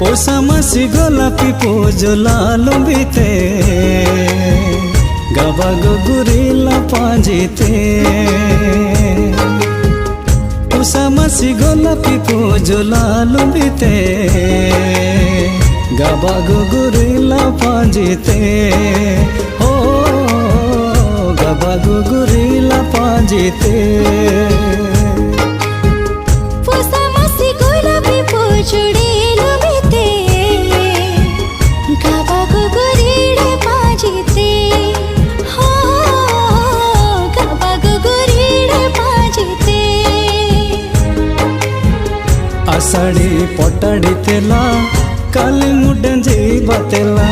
पोसामासी गोलापी पोजला लुंबिते गबागो guerrilla पांजिते पोसामासी गोलापी पोजला लुंबिते गबागो guerrilla पांजिते हो गबागो guerrilla पांजिते पोसामासी गोलापी पोजुडे लुंबिते गबागो guerrilla पांजिते हो गबागो guerrilla पांजिते Ashadhi पटाडी तेला काली मुडंजी बातेला